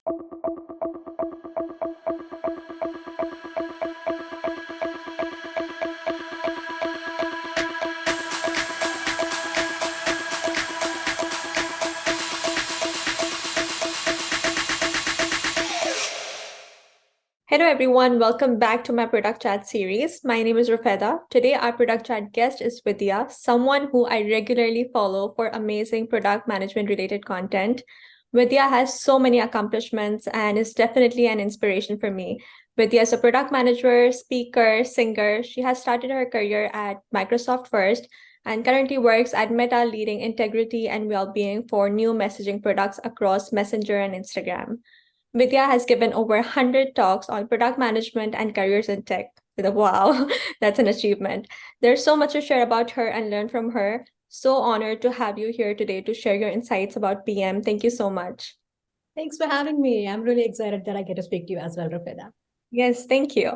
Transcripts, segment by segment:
Hello everyone, welcome back to my Product Chat series. My name is Rafeda. Today our Product Chat guest is Vidya, someone who I regularly follow for amazing product management related content. Vidya has so many accomplishments and is definitely an inspiration for me. Vidya is a product manager, speaker, singer. She has started her career at Microsoft first and currently works at Meta leading integrity and well-being for new messaging products across Messenger and Instagram. Vidya has given over 100 talks on product management and careers in tech. Wow, that's an achievement. There's so much to share about her and learn from her. So honored to have you here today to share your insights about PM. Thank you so much. Thanks for having me. I'm really excited that I get to speak to you as well, Rafida. Yes, thank you.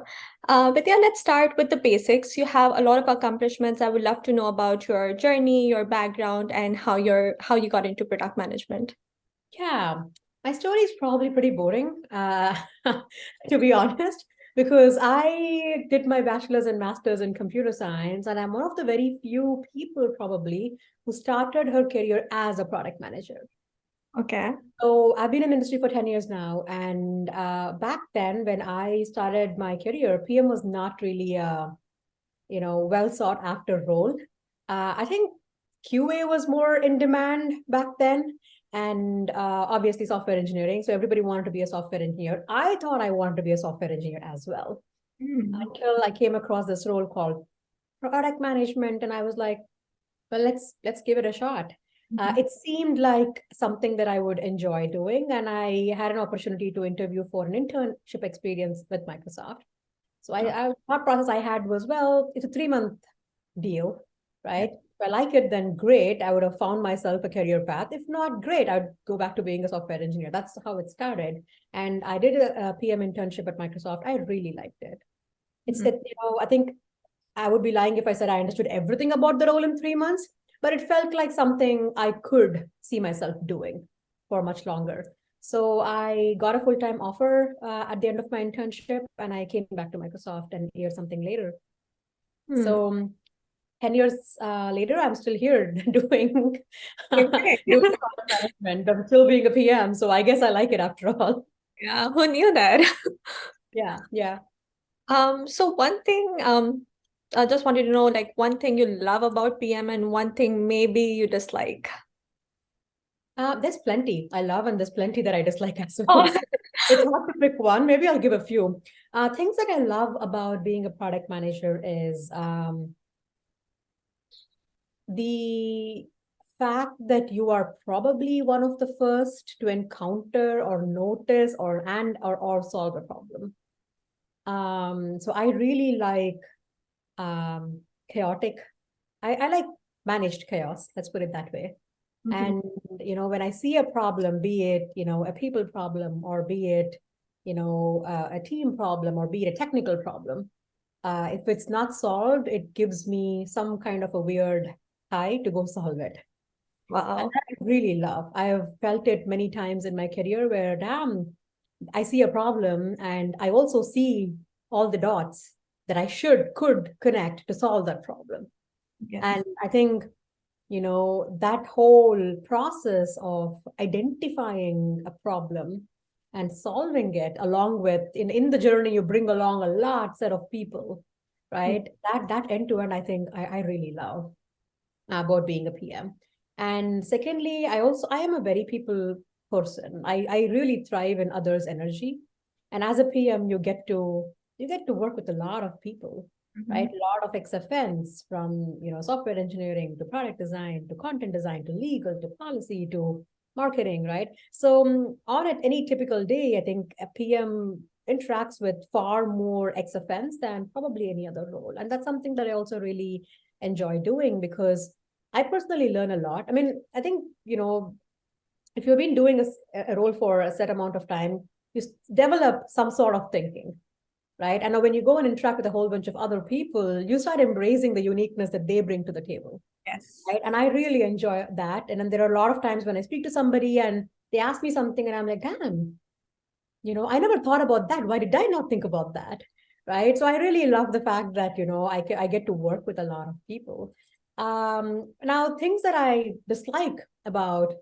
Vidya, let's start with the basics. You have a lot of accomplishments. I would love to know about your journey, your background, and how you got into product management. Yeah, my story is probably pretty boring, to be honest, because I did my bachelor's and master's in computer science, and I'm one of the very few people probably who started her career as a product manager. Okay. So I've been in the industry for 10 years now. And back then, when I started my career, PM was not really a, well sought after role. I think QA was more in demand back then. And obviously software engineering. So everybody wanted to be a software engineer. I thought I wanted to be a software engineer as well. Until I came across this role called product management. And I was like, well, let's give it a shot. It seemed like something that I would enjoy doing, and I had an opportunity to interview for an internship experience with Microsoft. So I thought process I had was, well, it's a 3 month deal, right? If I like it, then great. I would have found myself a career path. If not, great. I'd go back to being a software engineer. That's how it started. And I did a PM internship at Microsoft. I really liked it. I think I would be lying if I said I understood everything about the role in 3 months, but it felt like something I could see myself doing for much longer. So I got a full-time offer at the end of my internship, and I came back to Microsoft a year something later. So 10 years later, I'm still here doing, doing product management. I'm still being a PM, so I guess I like it after all. Yeah, who knew that? Yeah. So one thing, I just wanted to know, like one thing you love about PM and one thing maybe you dislike. There's plenty I love, and there's plenty that I dislike as well. Oh, So it's hard to pick one. Maybe I'll give a few. Things that I love about being a product manager is the fact that you are probably one of the first to encounter or notice or solve a problem. So I really like chaotic. I like managed chaos. Let's put it that way. And, when I see a problem, be it, a people problem, or be it, a team problem, or be it a technical problem, if it's not solved, it gives me some kind of a weird high to go solve it. Wow. And I really love. I have felt it many times in my career where, damn, I see a problem and I also see all the dots that I could connect to solve that problem. Yes. And I think that whole process of identifying a problem and solving it, along with in the journey you bring along a lot set of people, right? That end to end, I think I really love about being a PM. And secondly, I am a very people person. I really thrive in others energy, and as a PM you get to work with a lot of people, right? A lot of XFNs, from software engineering to product design to content design to legal to policy to marketing, right? So on any typical day, I think a PM interacts with far more XFNs than probably any other role, and that's something that I also really enjoy doing, because I personally learn a lot. I mean, I think if you've been doing a role for a set amount of time, you develop some sort of thinking, right? And now when you go and interact with a whole bunch of other people, you start embracing the uniqueness that they bring to the table. Yes. Right. And I really enjoy that. And then there are a lot of times when I speak to somebody and they ask me something and I'm like, damn, I never thought about that. Why did I not think about that? Right. So I really love the fact that, I get to work with a lot of people. Now, things that I dislike about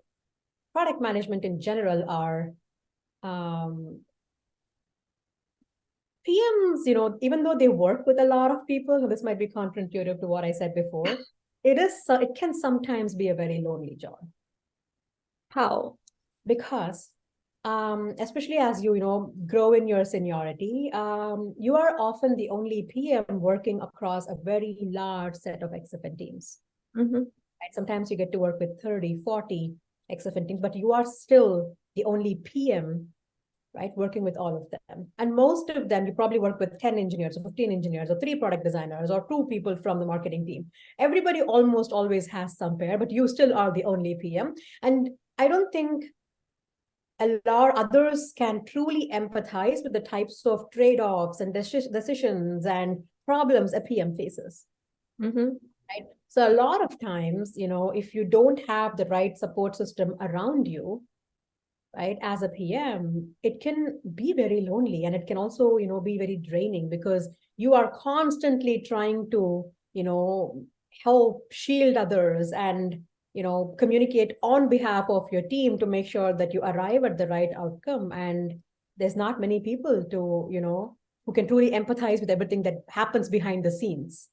product management in general are um, PMs, even though they work with a lot of people, so this might be counterintuitive to what I said before, it can sometimes be a very lonely job. How? Because especially as grow in your seniority, you are often the only PM working across a very large set of XFN teams. Mm-hmm. Right? Sometimes you get to work with 30, 40 XFN teams, but you are still the only PM, right, working with all of them. And most of them, you probably work with 10 engineers or 15 engineers or 3 product designers or 2 people from the marketing team. Everybody almost always has some pair, but you still are the only PM. And I don't think a lot others can truly empathize with the types of trade-offs and decisions and problems a PM faces. Mm-hmm. Right? So a lot of times, if you don't have the right support system around you, right, as a PM, it can be very lonely, and it can also, be very draining, because you are constantly trying to, help shield others and, communicate on behalf of your team to make sure that you arrive at the right outcome. And there's not many people to, who can truly empathize with everything that happens behind the scenes.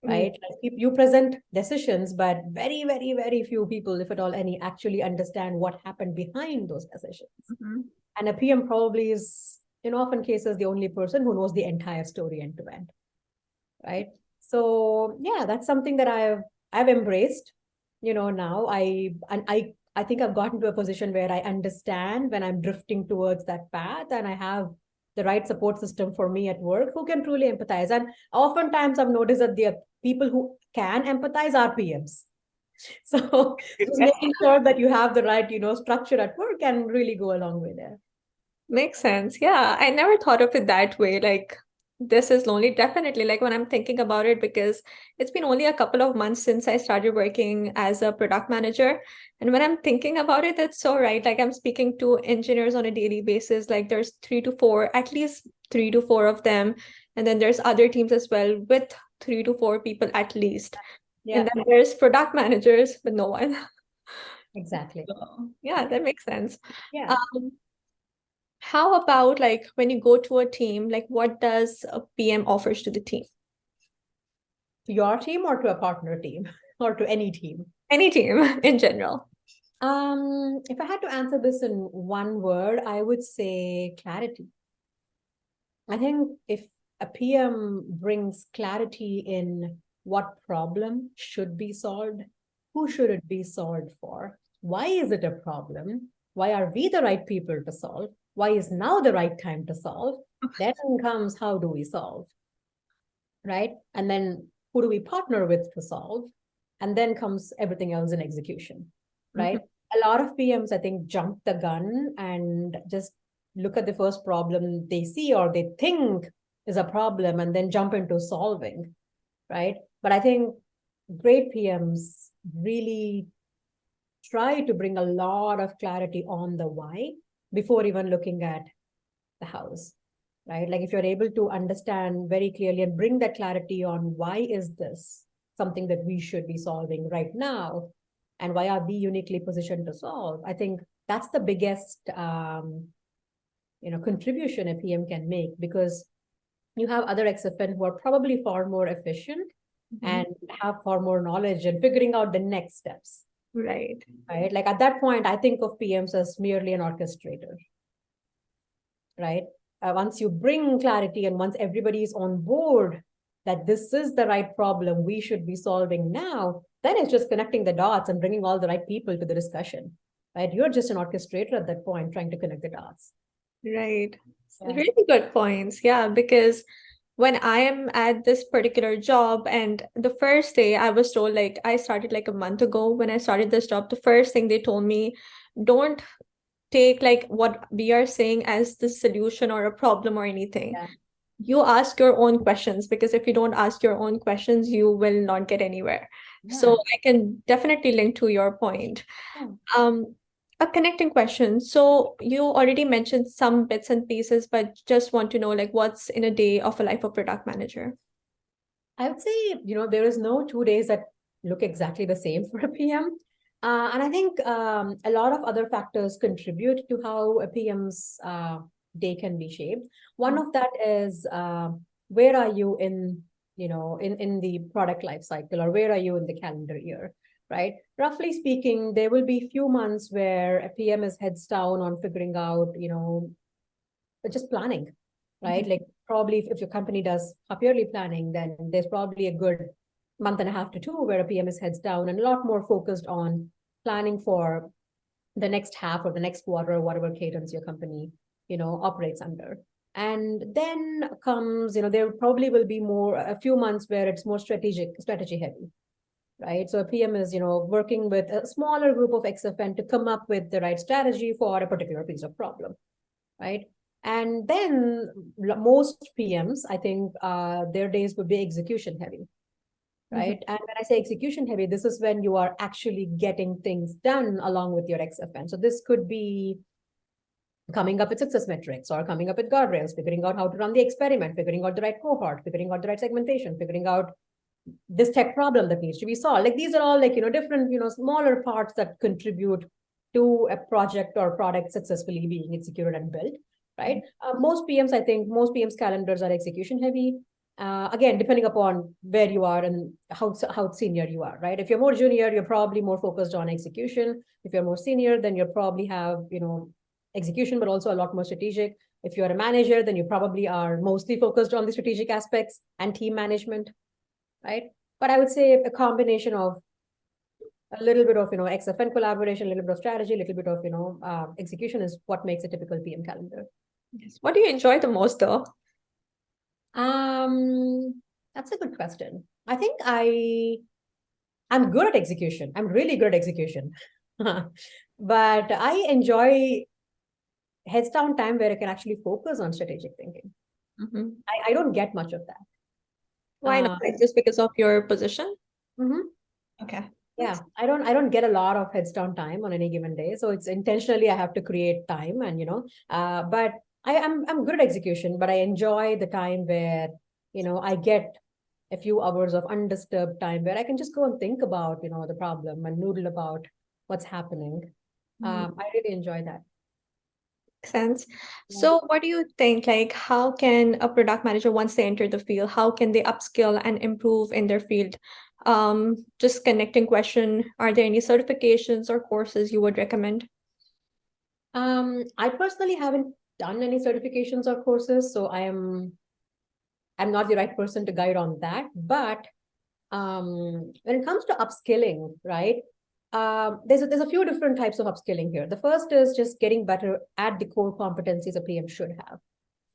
Right? Like you present decisions, but very, very, very few people, if at all any, actually understand what happened behind those decisions. Mm-hmm. And a PM probably is, in often cases, the only person who knows the entire story end to end. Right? So yeah, that's something that I've embraced. Now I think I've gotten to a position where I understand when I'm drifting towards that path, and I have the right support system for me at work who can truly empathize. And oftentimes I've noticed that the people who can empathize are PMs. So just making sure that you have the right, structure at work can really go a long way there. Makes sense. Yeah, I never thought of it that way. Like, this is lonely. Definitely, like when I'm thinking about it, because it's been only a couple of months since I started working as a product manager. And when I'm thinking about it, that's so right. Like, I'm speaking to engineers on a daily basis. Like, there's 3 to 4, at least 3 to 4 of them. And then there's other teams as well with 3 to 4 people at least. Yeah, And then there's product managers with no one. exactly. So, yeah, that makes sense. Yeah. Um, how about like when you go to a team, like what does a PM offers to the team? To your team or to a partner team or to any team? Any team in general. If I had to answer this in one word, I would say clarity. I think if a PM brings clarity in what problem should be solved, who should it be solved for, why is it a problem, why are we the right people to solve, why is now the right time to solve, then comes how do we solve, right? And then who do we partner with to solve? And then comes everything else in execution, right? A lot of PMs, I think, jump the gun and just look at the first problem they see or they think is a problem and then jump into solving, right? But I think great PMs really try to bring a lot of clarity on the why before even looking at the house, right? Like if you're able to understand very clearly and bring that clarity on why is this something that we should be solving right now, and why are we uniquely positioned to solve, I think that's the biggest contribution a PM can make, because you have other XFN who are probably far more efficient and have far more knowledge and figuring out the next steps. Right. Right. Like at that point, I think of PMs as merely an orchestrator. Right. Once you bring clarity and once everybody is on board that this is the right problem we should be solving now, then it's just connecting the dots and bringing all the right people to the discussion. Right. You're just an orchestrator at that point, trying to connect the dots. Right. Yeah. Really good points. Yeah, because when I am at this particular job, and the first day I was told, like, I started like a month ago when I started this job, the first thing they told me, don't take like what we are saying as the solution or a problem or anything. Yeah. You ask your own questions, because if you don't ask your own questions, you will not get anywhere. Yeah. So I can definitely link to your point. Yeah. Um, A connecting question. So you already mentioned some bits and pieces, but just want to know like what's in a day of a life of product manager? I would say, there is no 2 days that look exactly the same for a PM. And I think a lot of other factors contribute to how a PM's day can be shaped. One of that is where are you in the product life cycle, or where are you in the calendar year, right? Roughly speaking, there will be few months where a PM is heads down on figuring out, just planning, right? Mhm. Like probably if your company does half yearly planning, then there's probably a good month and a half to two where a PM is heads down and a lot more focused on planning for the next half or the next quarter, or whatever cadence your company, operates under. And then comes, there probably will be more a few months where it's more strategy heavy, right? So a PM is, working with a smaller group of XFN to come up with the right strategy for a particular piece of problem, right? And then most PMs, I think, their days would be execution heavy, Mhm. right? And when I say execution heavy, this is when you are actually getting things done along with your XFN. So this could be coming up with success metrics, or coming up with guardrails, figuring out how to run the experiment, figuring out the right cohort, figuring out the right segmentation, figuring out this tech problem that needs to be solved. Like these are all like, different, smaller parts that contribute to a project or product successfully being executed and built, right? I think most PMs calendars are execution heavy. Again, depending upon where you are and how senior you are, right? If you're more junior, you're probably more focused on execution. If you're more senior, then you probably have, execution, but also a lot more strategic. If you're a manager, then you probably are mostly focused on the strategic aspects and team management, right? But I would say a combination of a little bit of, XFN collaboration, a little bit of strategy, a little bit of, execution is what makes a typical PM calendar. Yes. What do you enjoy the most though? That's a good question. I think I'm good at execution. I'm really good at execution. But I enjoy heads down time where I can actually focus on strategic thinking. Mhm. I don't get much of that. Why not? Like just because of your position? Mhm. Okay. Yeah, I don't get a lot of heads down time on any given day. So it's intentionally I have to create time, and but I'm good at execution, but I enjoy the time where, I get a few hours of undisturbed time where I can just go and think about, the problem and noodle about what's happening. Mhm. I really enjoy that. Sense. Yeah. So what do you think, like how can a product manager once they enter the field, how can they upskill and improve in their field? Just connecting question, are there any certifications or courses you would recommend? I personally haven't done any certifications or courses, so I'm not the right person to guide on that. But when it comes to upskilling, right? There's a few different types of upskilling here. The first is just getting better at the core competencies a PM should have.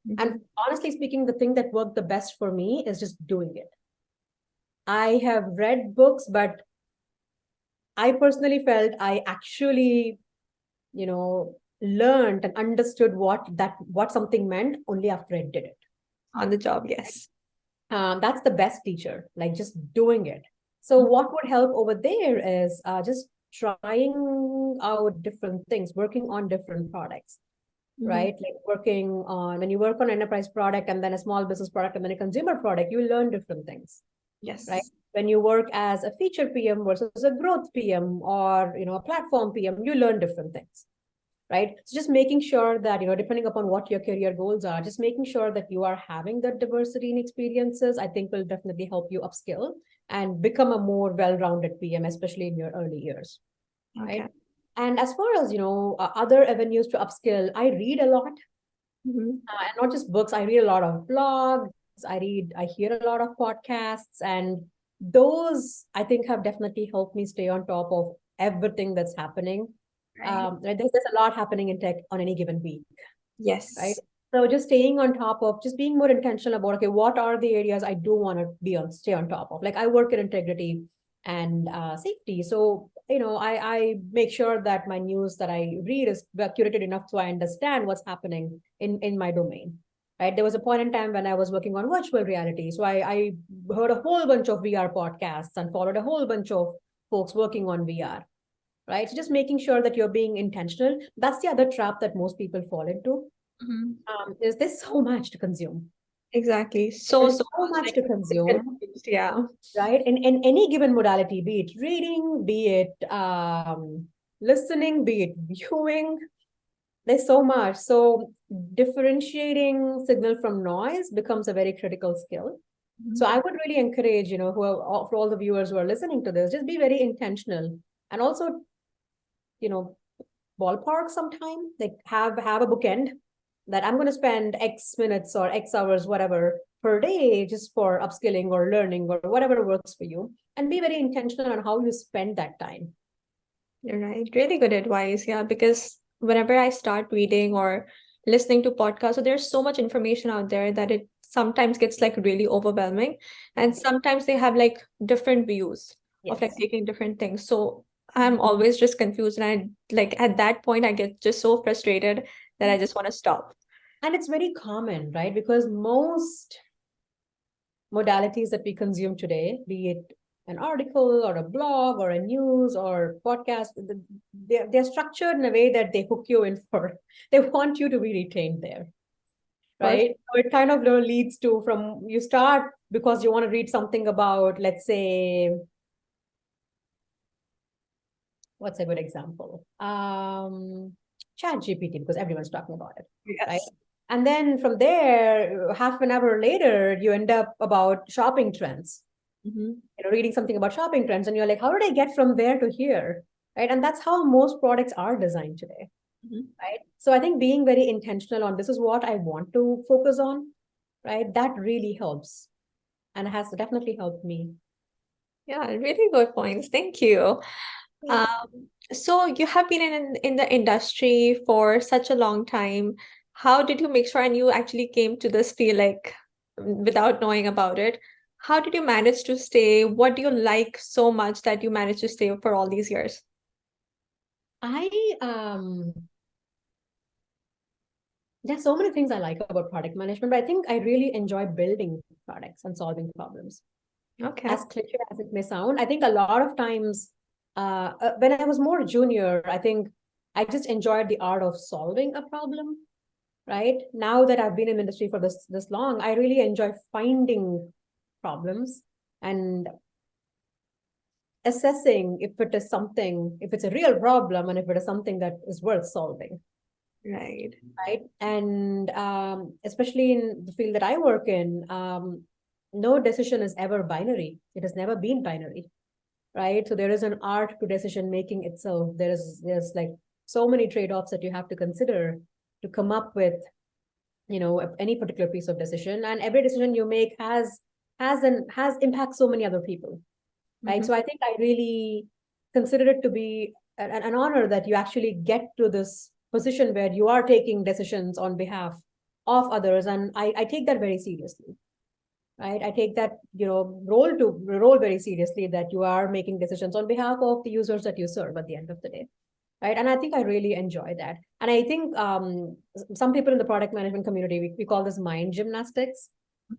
Mhm. And honestly speaking, the thing that worked the best for me is just doing it. I have read books, but I personally felt I actually, learned and understood what something meant only after I did it. On the job, yes. That's the best teacher, like just doing it. So what would help over there is just trying out different things, working on different products, Mhm. right? Like working on, when you work on enterprise product and then a small business product and then a consumer product, you learn different things, right? Yes. When you work as a feature PM versus a growth PM, or, a platform PM, you learn different things, right? So just making sure that, depending upon what your career goals are, just making sure that you are having that diversity in experiences, I think will definitely help you upskill and become a more well-rounded PM, especially in your early years, right? Okay. And as far as, other avenues to upskill, I read a lot, Mhm. and not just books. I read a lot of blogs. I hear a lot of podcasts, and those I think have definitely helped me stay on top of everything that's happening. Right. Right, there's a lot happening in tech on any given week, right? Yes. So just staying on top of, just being more intentional about, okay, what are the areas I do want to stay on top of? Like I work in integrity and safety. So, I make sure that my news that I read is curated enough so I understand what's happening in my domain. Right. There was a point in time when I was working on virtual reality. So I heard a whole bunch of VR podcasts and followed a whole bunch of folks working on VR. right? So just making sure that you're being intentional. That's the other trap that most people fall into. Is there's so much to consume. Exactly. There's So so much much like to consume, confused. Yeah. right? In any given modality, be it reading, be it listening, be it viewing, there's so much. So differentiating signal from noise becomes a very critical skill. So Mhm. I would really encourage, for all the viewers who are listening to this, just be very intentional and also, you know, ballpark sometime, like have a bookend that I'm going to spend X minutes or X hours, whatever, per day just for upskilling or learning or whatever works for you. And be very intentional on how you spend that time. You're right. Really good advice. Yeah, because whenever I start reading or listening to podcasts, so there's so much information out there that it sometimes gets like really overwhelming. And sometimes they have like different views of like Yes. taking different things. So I'm always just confused. And I like at that point, I get just so frustrated that I just want to stop. And it's very common, right? Because most modalities that we consume today, be it an article or a blog or a news or podcast, they're structured in a way that they hook you in for, they want you to be retained there, For right? So it kind of leads to from you start because you want to read something about, let's say, what's a good example? Chat GPT, because everyone's talking about it, right? yes. And then from there, half an hour later, you end up about shopping trends, Mhm. reading something about shopping trends, and you're like, how did I get from there to here? Right. And that's how most products are designed today. Mhm. Right. So I think being very intentional on this is what I want to focus on, right? That really helps and has definitely helped me. Yeah, really good points. Thank you. Yeah. So you have been in the industry for such a long time. How did you make sure and you actually came to this field like without knowing about it? How did you manage to stay? What do you like so much that you managed to stay for all these years? I There's so many things I like about product management, but I think I really enjoy building products and solving problems. Okay. As cliche as it may sound, I think a lot of times when I was more junior, I think I just enjoyed the art of solving a problem. Right now that I've been in the industry for this long, I really enjoy finding problems and assessing if it's a real problem and if it is something that is worth solving. Right. Right. And especially in the field that I work in, no decision is ever binary. It has never been binary. Right. So there is an art to decision making itself. There's like so many trade-offs that you have to consider to come up with, any particular piece of decision. And every decision you make has impact so many other people. Right. Mhm. So I think I really consider it to be an honor that you actually get to this position where you are taking decisions on behalf of others. And I take that very seriously. Right. I take that, role very seriously, that you are making decisions on behalf of the users that you serve at the end of the day. Right. And I think I really enjoy that. And I think some people in the product management community, we call this mind gymnastics.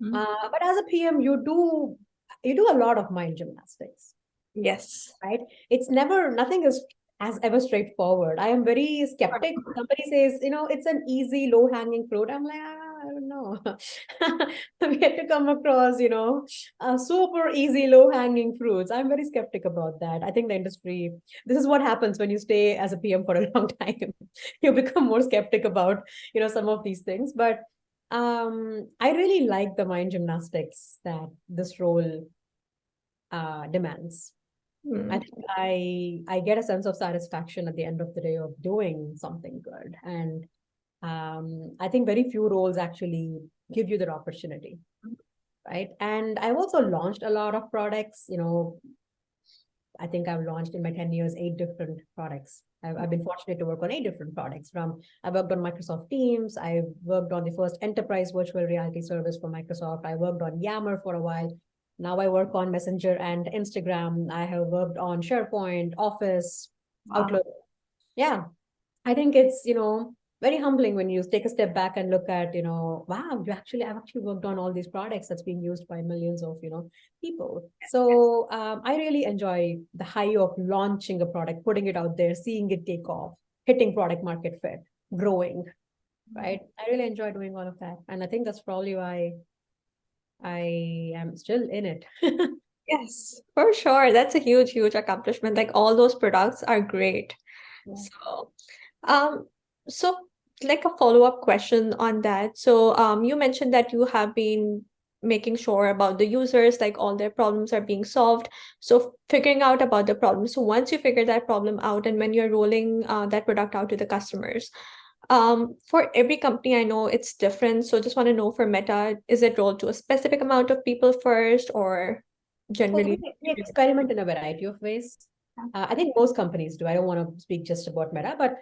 Mhm. But as a PM, you do a lot of mind gymnastics, Yes. right? It's never, nothing is as ever straightforward. I am very skeptic. Somebody says, it's an easy, low hanging fruit. I'm like, I don't know. We had to come across, super easy, low hanging fruits. I'm very skeptic about that. I think the industry, this is what happens when you stay as a PM for a long time. You become more skeptic about, some of these things. But I really like the mind gymnastics that this role demands. I Mm. think I get a sense of satisfaction at the end of the day of doing something good, and I think very few roles actually give you that opportunity, right? And I've also launched a lot of products. I think I've launched in my 10 years 8 different products. I've been fortunate to work on 8 different products. I worked on Microsoft Teams. I worked on the first enterprise virtual reality service for Microsoft. I worked on Yammer for a while. Now I work on Messenger and Instagram. I have worked on SharePoint, Office, Wow. Outlook. Yeah, I think it's, very humbling when you take a step back and look at, wow, I've actually worked on all these products that's being used by millions of, people. So I really enjoy the high of launching a product, putting it out there, seeing it take off, hitting product market fit, growing, right? I really enjoy doing all of that. And I think that's probably why I am still in it. Yes, for sure. That's a huge, huge accomplishment. Like all those products are great. Yeah. So, um, so like a follow-up question on that. So, you mentioned that you have been making sure about the users, like all their problems are being solved. So, figuring out about the problem. So, once you figure that problem out, and when you're rolling that product out to the customers, for every company, I know it's different. So, just want to know for Meta, is it rolled to a specific amount of people first, or So we, generally? we experiment in a variety of ways. I think most companies do. I don't want to speak just about Meta, but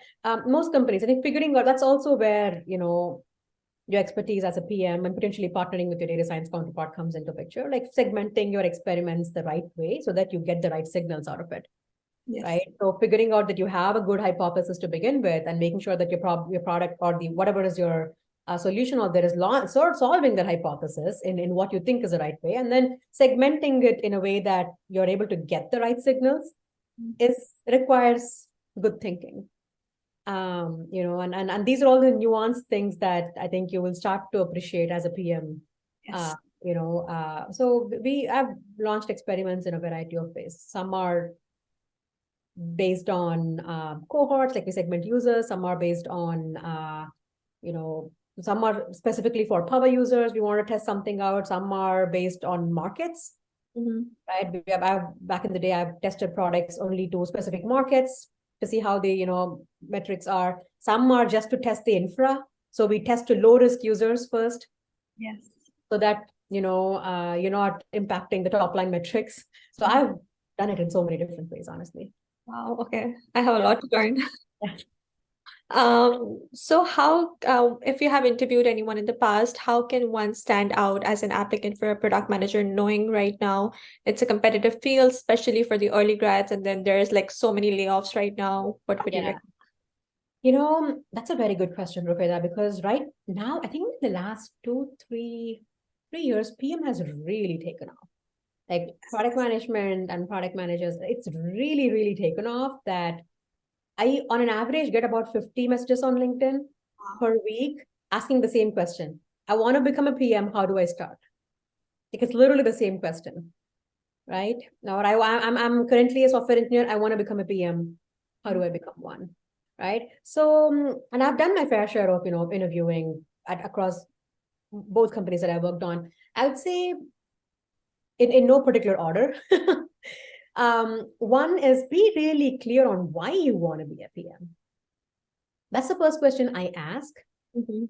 most companies, I think figuring out that's also where, your expertise as a PM and potentially partnering with your data science counterpart comes into picture, like segmenting your experiments the right way so that you get the right signals out of it. Yes. Right. So figuring out that you have a good hypothesis to begin with and making sure that your product or the whatever is your solution out there is sort of solving that hypothesis in what you think is the right way, and then segmenting it in a way that you're able to get the right signals is requires good thinking. And these are all the nuanced things that I think you will start to appreciate as a PM. Yes. So we have launched experiments in a variety of ways. Some are based on cohorts, like we segment users. Some are based on, some are specifically for power users. We want to test something out. Some are based on markets, right? Back in the day, I've tested products only to specific markets to see how the, metrics are. Some are just to test the infra. So we test to low risk users first. Yes. So that, you're not impacting the top line metrics. So I've done it in so many different ways, honestly. Wow, okay. I have a lot to learn. Yeah. So how, if you have interviewed anyone in the past, how can one stand out as an applicant for a product manager, knowing right now it's a competitive field, especially for the early grads, and then there's like so many layoffs right now. What would you Yeah. recommend? That's a very good question, Rupeda, because right now, I think in the last 3 years, PM has really taken off. Like product management and product managers, it's really, really taken off that I, on an average, get about 50 messages on LinkedIn per week asking the same question. I want to become a PM. How do I start? Like it's literally the same question, right? Now, I'm currently a software engineer. I want to become a PM. How do I become one? Right. So, and I've done my fair share of, interviewing across both companies that I worked on. I would say in no particular order. One is be really clear on why you want to be a PM. That's the first question I ask.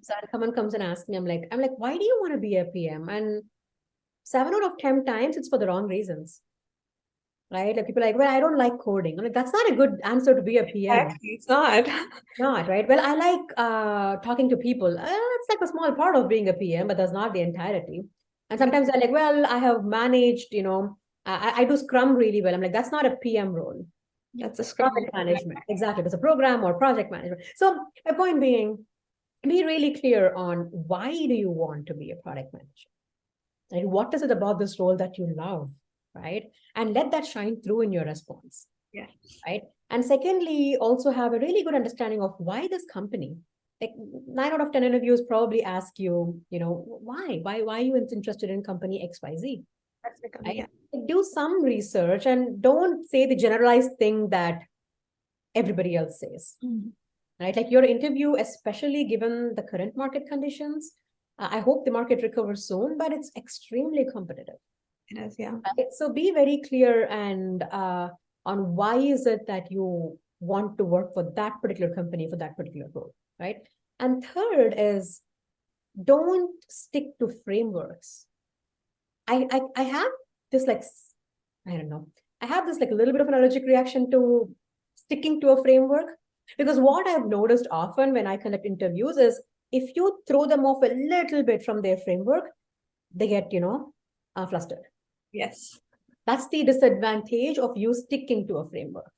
So someone comes and asks me, I'm like, why do you want to be a PM? And 7 out of 10 times it's for the wrong reasons. Right? Like people are like, well, I don't like coding. I'm like, that's not a good answer to be a PM. Exactly, it's not. Not right. Well, I like talking to people. It's like a small part of being a PM, but that's not the entirety. And sometimes I'm like, well, I have managed, I do Scrum really well. I'm like, that's not a PM role. That's a Project scrum. management. Exactly. It's a program or project management. So my point being, be really clear on why do you want to be a product manager? Right? What is it about this role that you love? Right? And let that shine through in your response. Yeah. Right. And secondly, also have a really good understanding of why this company. Like 9 out of 10 interviews probably ask you, why are you interested in company XYZ? That's becoming, Right? yeah. Like, do some research and don't say the generalized thing that everybody else says. Right? Like your interview, especially given the current market conditions, I hope the market recovers soon, but it's extremely competitive. It is, yeah. Right? So be very clear and on why is it that you want to work for that particular company for that particular role, right? And third is don't stick to frameworks. I have this like, I don't know, I have this like a little bit of an allergic reaction to sticking to a framework because what I've noticed often when I conduct interviews is if you throw them off a little bit from their framework, they get, flustered. Yes. That's the disadvantage of you sticking to a framework.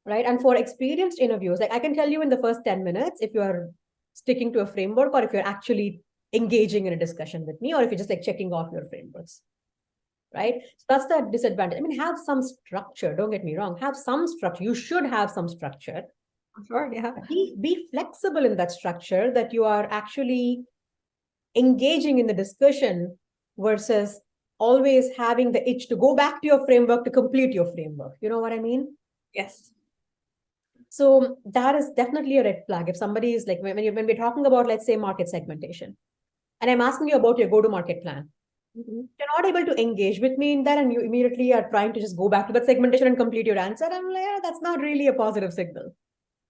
right? And for experienced interviews, like I can tell you in the first 10 minutes if you're sticking to a framework or if you're actually engaging in a discussion with me or if you're just like checking off your frameworks, right? So that's the disadvantage. I mean, have some structure, don't get me wrong, have some structure. You should have some structure. Sure, yeah. Be flexible in that structure that you are actually engaging in the discussion versus always having the itch to go back to your framework to complete your framework. You know what I mean? Yes. So that is definitely a red flag. If somebody is like, when we're talking about, let's say, market segmentation, and I'm asking you about your go-to-market plan, you're not able to engage with me in that, and you immediately are trying to just go back to that segmentation and complete your answer. I'm like, yeah, that's not really a positive signal,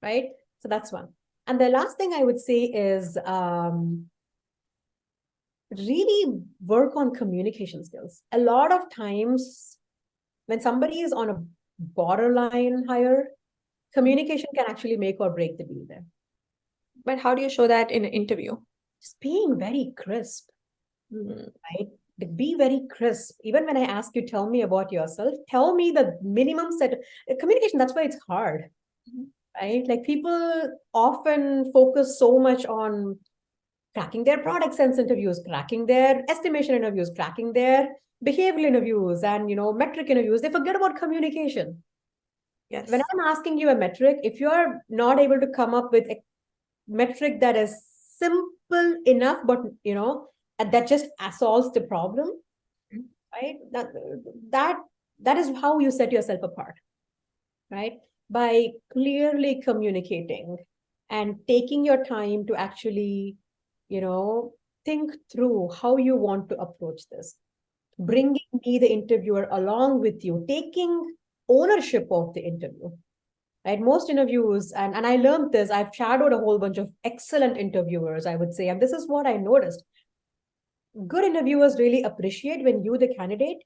right? So that's one. And the last thing I would say is really work on communication skills. A lot of times, when somebody is on a borderline hire, communication can actually make or break the deal there. But how do you show that in an interview? Just being very crisp, Mm-hmm. right? Like, be very crisp. Even when I ask you, tell me about yourself, tell me the minimum set communication. That's why it's hard, right? Like people often focus so much on cracking their product sense interviews, cracking their estimation interviews, cracking their behavioral interviews, and metric interviews. They forget about communication. When Yes. I'm asking you a metric, if you're not able to come up with a metric that is simple enough, but that just solves the problem, right? That is how you set yourself apart, right? By clearly communicating and taking your time to actually, think through how you want to approach this, bringing me the interviewer along with you, taking ownership of the interview, right? Most interviews, and I learned this, I've shadowed a whole bunch of excellent interviewers, I would say, and this is what I noticed. Good interviewers really appreciate when you, the candidate,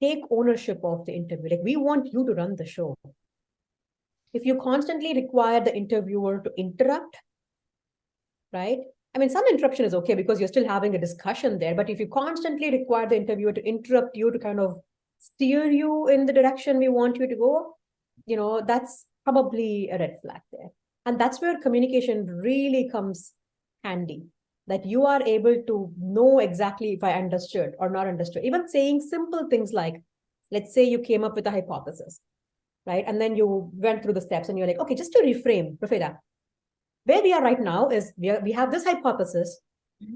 take ownership of the interview. Like, we want you to run the show. If you constantly require the interviewer to interrupt, right? I mean, some interruption is okay because you're still having a discussion there. But if you constantly require the interviewer to interrupt you to kind of steer you in the direction we want you to go, that's probably a red flag there. And that's where communication really comes handy, that you are able to know exactly if I understood or not understood. Even saying simple things like, let's say you came up with a hypothesis, right? And then you went through the steps and you're like, okay, just to reframe, Rafida, where we are right now is we have this hypothesis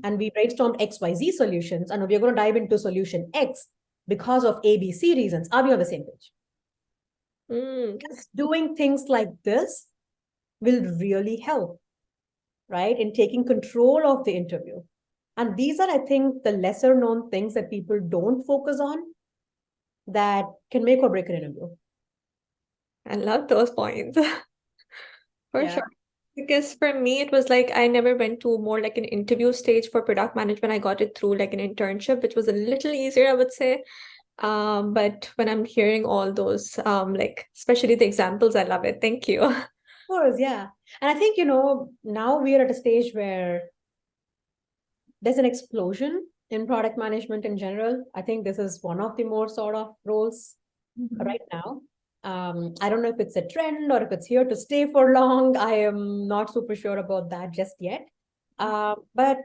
and we brainstormed XYZ solutions, and we're going to dive into solution X because of ABC reasons. Are we on the same page? Just doing things like this will really help, right, in taking control of the interview. And these are, I think, the lesser known things that people don't focus on that can make or break an interview. I love those points. For Yeah. sure. Because for me, it was like I never went to more like an interview stage for product management. I got it through like an internship, which was a little easier, I would say. But when I'm hearing all those, like especially the examples, I love it. Thank you. Of course, yeah. And I think, now we are at a stage where there's an explosion in product management in general. I think this is one of the more sort of roles right now. I don't know if it's a trend or if it's here to stay for long. I am not super sure about that just yet. But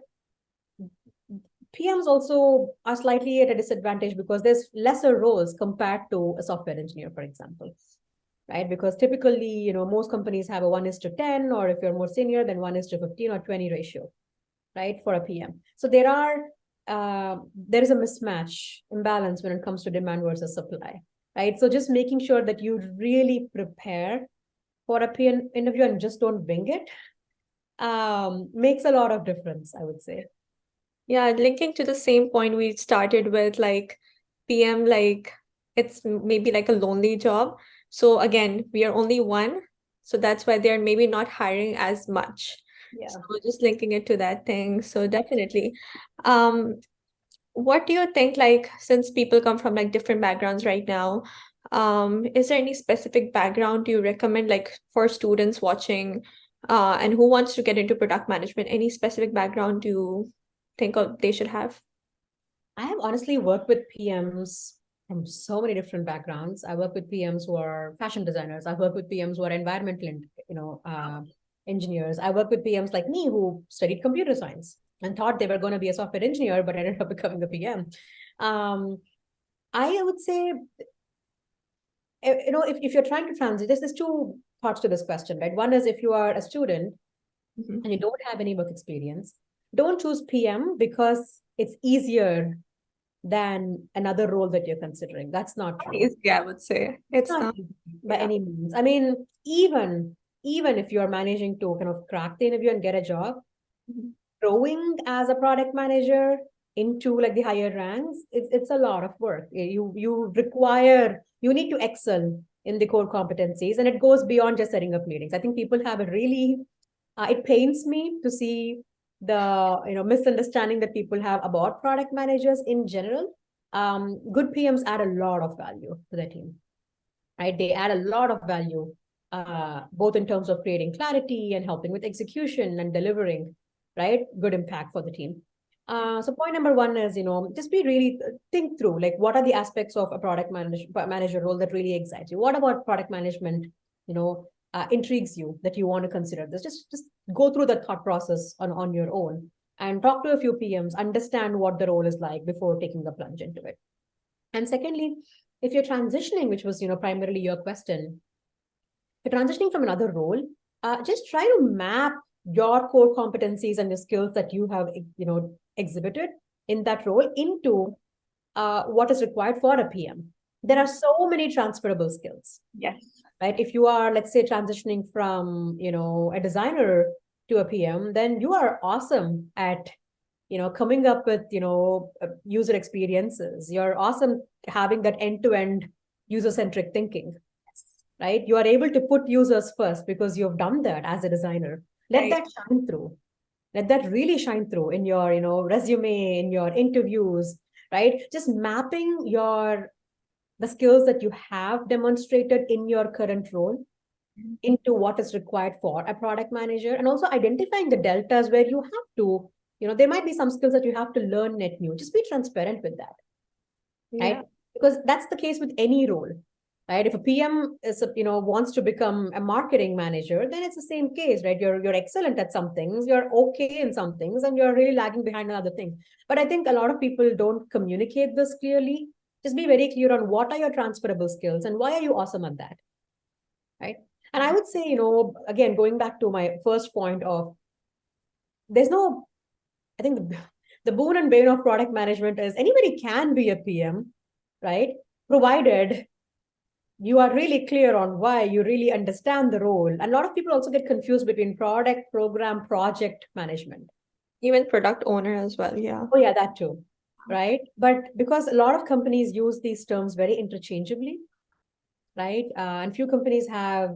PMs also are slightly at a disadvantage because there's lesser roles compared to a software engineer, for example, right? Because typically, most companies have a 1:10, or if you're more senior, then 1:15 or 20 ratio, right, for a PM. So there is a mismatch, imbalance when it comes to demand versus supply, right? So just making sure that you really prepare for a PM interview and just don't wing it makes a lot of difference, I would say. Yeah, linking to the same point we started with, like PM, like it's maybe like a lonely job. So again, we are only one. So that's why they're maybe not hiring as much. Yeah. So just linking it to that thing. So definitely. What do you think, like, since people come from like different backgrounds right now, is there any specific background you recommend, like for students watching, and who wants to get into product management? Any specific background you think of they should have? I have honestly worked with PMs from so many different backgrounds. I work with PMs who are fashion designers. I work with PMs who are environmental, engineers. I work with PMs like me who studied computer science and thought they were going to be a software engineer, but ended up becoming a PM. I would say, if you're trying to transit, there's two parts to this question, right? One is if you are a student Mhm. and you don't have any work experience, don't choose PM because it's easier than another role that you're considering. That's not true. Easy, I would say. It's Not not, easy by yeah. any means. I mean, even if you're managing to kind of crack the interview and get a job, Mhm. growing as a product manager into like the higher ranks, it's a lot of work. You need to excel in the core competencies, and it goes beyond just setting up meetings. I think people have a really it pains me to see the misunderstanding that people have about product managers in general. Good PMs add a lot of value to their team, right? They add a lot of value, both in terms of creating clarity and helping with execution and delivering, right? Good impact for the team. So point number one is, just be really think through like what are the aspects of a manager role that really excites you? What about product management, intrigues you that you want to consider this? Just go through the thought process on your own and talk to a few PMs, understand what the role is like before taking the plunge into it. And secondly, if you're transitioning, which was primarily your question, if you're transitioning from another role, just try to map your core competencies and the skills that you have exhibited in that role into what is required for a PM. There are so many transferable skills, Yes. right? If you are, let's say, transitioning from a designer to a PM, then you are awesome at coming up with user experiences. You're awesome having that end-to-end user-centric thinking, right? You are able to put users first because you've done that as a designer. Let Right. that shine through. Let that really shine through in your resume, in your interviews, right? Just mapping the skills that you have demonstrated in your current role into what is required for a product manager, and also identifying the deltas where you have to, there might be some skills that you have to learn net new. Just be transparent with that, Yeah. right? Because that's the case with any role, right? If a PM wants to become a marketing manager, then it's the same case, right? You're excellent at some things, you're okay in some things, and you're really lagging behind another thing. But I think a lot of people don't communicate this clearly. Just be very clear on what are your transferable skills and why are you awesome at that, right? And I would say, again, going back to my first point of there's no, I think the boon and bane of product management is anybody can be a PM, right? Provided you are really clear on why, you really understand the role. And a lot of people also get confused between product, program, project management. Even product owner as well. Yeah. Oh, yeah, that too, right? But because a lot of companies use these terms very interchangeably, right? And few companies have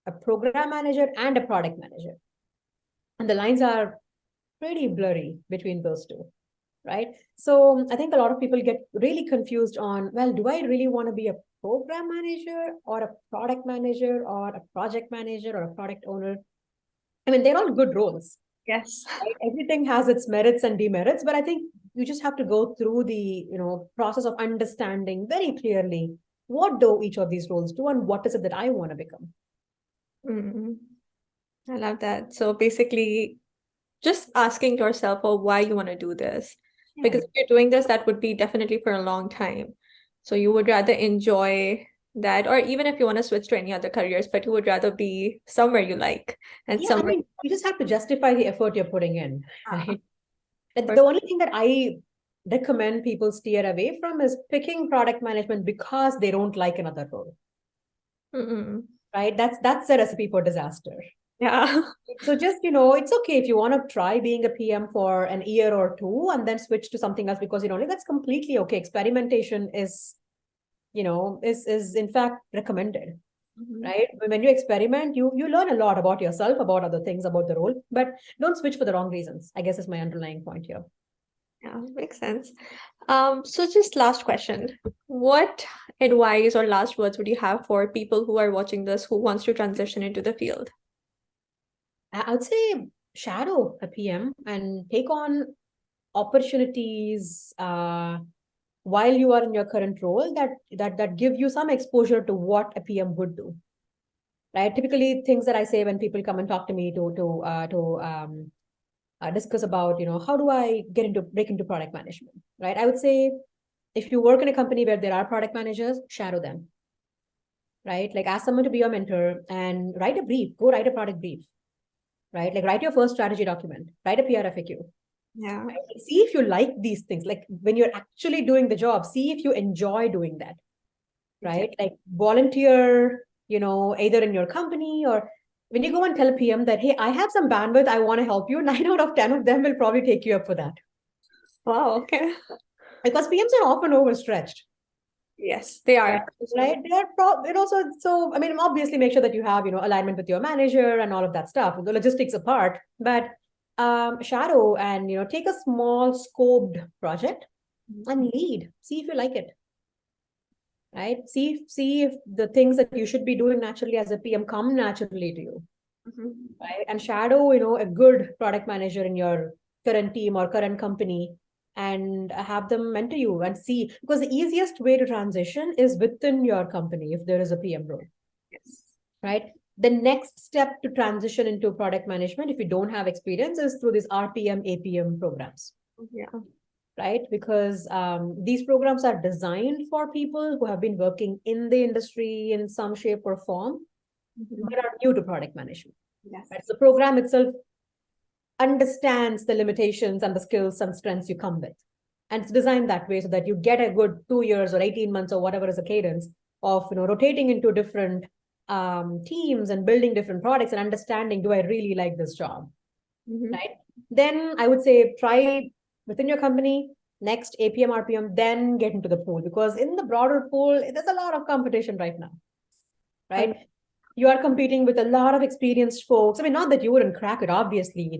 a program manager and a product manager. And the lines are pretty blurry between those two, right? So I think a lot of people get really confused on, well, do I really want to be a program manager or a product manager or a project manager or a product owner? I mean, they're all good roles, Yes. right? Everything has its merits and demerits, but I think you just have to go through the process of understanding very clearly what do each of these roles do and what is it that I want to become. Mm. I love that. So basically, just asking yourself, oh, why you want to do this. Yeah. Because if you're doing this, that would be definitely for a long time. So you would rather enjoy that, or even if you want to switch to any other careers, but you would rather be somewhere you like and Yeah, I somewhere. mean, you just have to justify the effort you're putting in, Ah, right? The for- only thing that I recommend people steer away from is picking product management because they don't like another role, Mm-mm. right? That's a recipe for disaster. Yeah. So just, it's okay if you want to try being a PM for an year or two and then switch to something else because you don't like, that's completely okay. Experimentation is in fact recommended, Mhm. right? When you experiment, you learn a lot about yourself, about other things, about the role, but don't switch for the wrong reasons, I guess is my underlying point here. Yeah, makes sense. So just last question. What advice or last words would you have for people who are watching this who wants to transition into the field? I would say shadow a PM and take on opportunities while you are in your current role that give you some exposure to what a PM would do, right? Typically, things that I say when people come and talk to me to discuss about, how do I break into product management, right? I would say if you work in a company where there are product managers, shadow them, right? Like ask someone to be your mentor and write a brief, go write a product brief, right? Like write your first strategy document, write a PRFAQ. Yeah. Right? See if you like these things. Like when you're actually doing the job, see if you enjoy doing that, right? Like volunteer, either in your company or when you go and tell a PM that, hey, I have some bandwidth, I want to help you, 9 out of 10 of them will probably take you up for that. Wow. Okay. Because PMs are often overstretched. Yes, they Right. are. Right. So I mean, obviously make sure that you have, alignment with your manager and all of that stuff, the logistics apart, but shadow and, take a small scoped project and lead, see if you like it, right? See if the things that you should be doing naturally as a PM come naturally to you, Mhm. right? And shadow, a good product manager in your current team or current company and have them mentor you and see, because the easiest way to transition is within your company if there is a PM role, Yes. right? The next step to transition into product management, if you don't have experience, is through these RPM, APM programs, Yeah. right? Because these programs are designed for people who have been working in the industry in some shape or form, Mhm. but are new to product management. Yes. Right? So the program itself understands the limitations and the skills and strengths you come with. And it's designed that way so that you get a good 2 years or 18 months or whatever is a cadence of rotating into different teams and building different products and understanding, do I really like this job? Mhm. Right? Then I would say try within your company, next APM, RPM, then get into the pool, because in the broader pool, there's a lot of competition right now, Um, right? You are competing with a lot of experienced folks. I mean, not that you wouldn't crack it, obviously,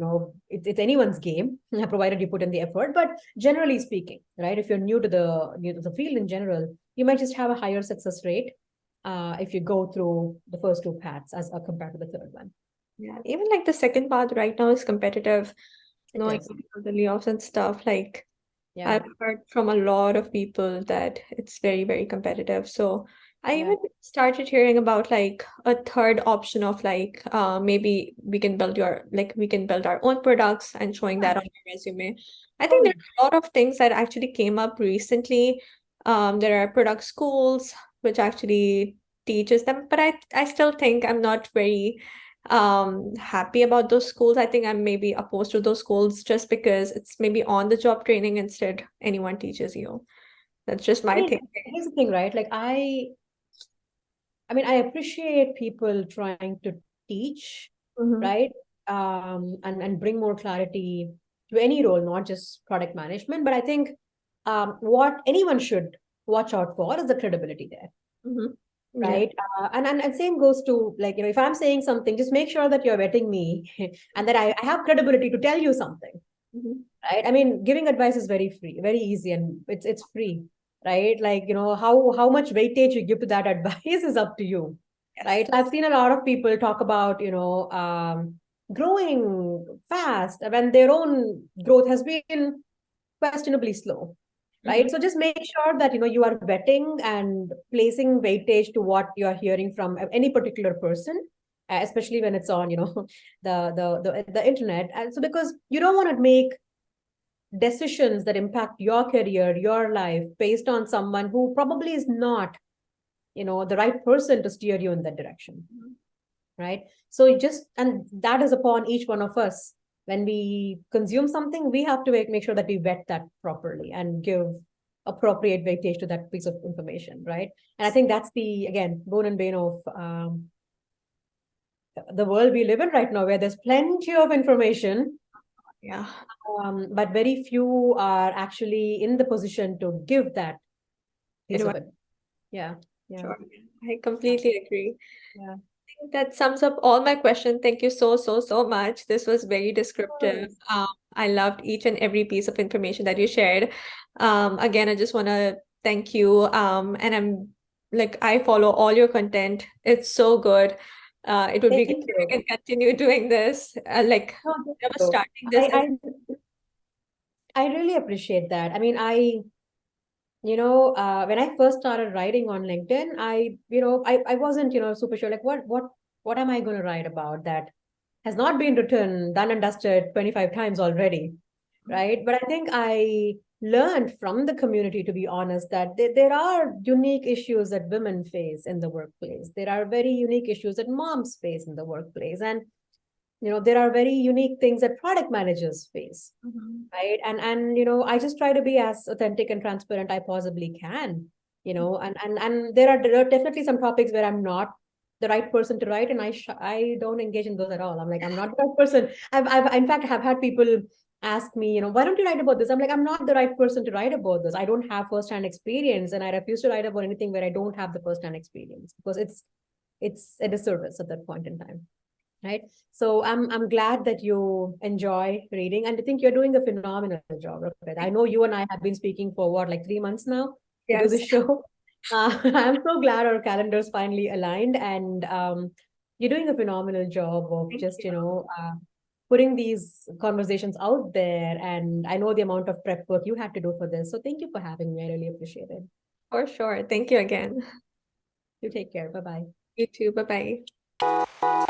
it's anyone's game, provided you put in the effort. But generally speaking, right, if you're new to the field in general, you might just have a higher success rate if you go through the first two paths as compared to the third one. yeah. Even like the second path right now is competitive, It knowing is. the layoffs and stuff. Like Yeah. I've heard from a lot of people that it's very, very competitive. So I Yeah. even started hearing about like a third option of like maybe we can build our own products and showing Yeah. that on your resume. I think Totally. there's a lot of things that actually came up recently. There are product schools which actually teaches them, but I still think I'm not very happy about those schools. I think I'm maybe opposed to those schools just because it's maybe on the job training instead anyone teaches you. That's just I my mean, thing. here's the thing, right? Like I mean, I appreciate people trying to teach, Hmm. right? And bring more clarity to any role, not just product management. But I think what anyone should watch out for is the credibility there, Hmm. Yeah. right? And same goes to, like, if I'm saying something, just make sure that you're vetting me and that I have credibility to tell you something, Hmm. right? I mean, giving advice is very free, very easy, and it's free, right? Like, how much weightage you give to that advice is up to you, right? Yes. I've seen a lot of people talk about, growing fast when their own growth has been questionably slow, Hmm. right? So just make sure that you are vetting and placing weightage to what you are hearing from any particular person, especially when it's on, the internet. And so because you don't want to make decisions that impact your career, your life, based on someone who probably is not, the right person to steer you in that direction, right? So and that is upon each one of us. When we consume something, we have to make sure that we vet that properly and give appropriate weightage to that piece of information, right? And I think that's the, again, bone and bane of the world we live in right now, where there's plenty of information, Yeah. but very few are actually in the position to give that You piece know of what? it. Yeah, yeah, Sure. I completely agree. yeah. That sums up all my questions. Thank you so, so, so much. This was very descriptive. I loved each and every piece of information that you shared. Again, I just want to thank you. And I'm like, I follow all your content. It's so good. It would be great Thank if we you. can continue doing this. No, thank I was you. starting this as I really appreciate that. I mean, When I first started writing on LinkedIn, I wasn't, super sure, like what am I going to write about that has not been written, done and dusted 25 times already, right? But I think I learned from the community, to be honest, that there are unique issues that women face in the workplace. There are very unique issues that moms face in the workplace. And, there are very unique things that product managers face, right? And I just try to be as authentic and transparent I possibly can, and there are definitely some topics where I'm not the right person to write, and I don't engage in those at all. I'm like, I'm not the right person. I've in fact have had people ask me, why don't you write about this? I'm like, I'm not the right person to write about this. I don't have first-hand experience, and I refuse to write about anything where I don't have the first-hand experience, because it's a disservice at that point in time, right? So I'm glad that you enjoy reading, and I think you're doing a phenomenal job of it. I know you and I have been speaking for what, like 3 months now to do Yes. this show. I'm so glad our calendars finally aligned, and you're doing a phenomenal job of Thank just you. putting these conversations out there. And I know the amount of prep work you had to do for this. So thank you for having me. I really appreciate it. For sure. Thank you again. You take care. Bye bye. You too. Bye bye.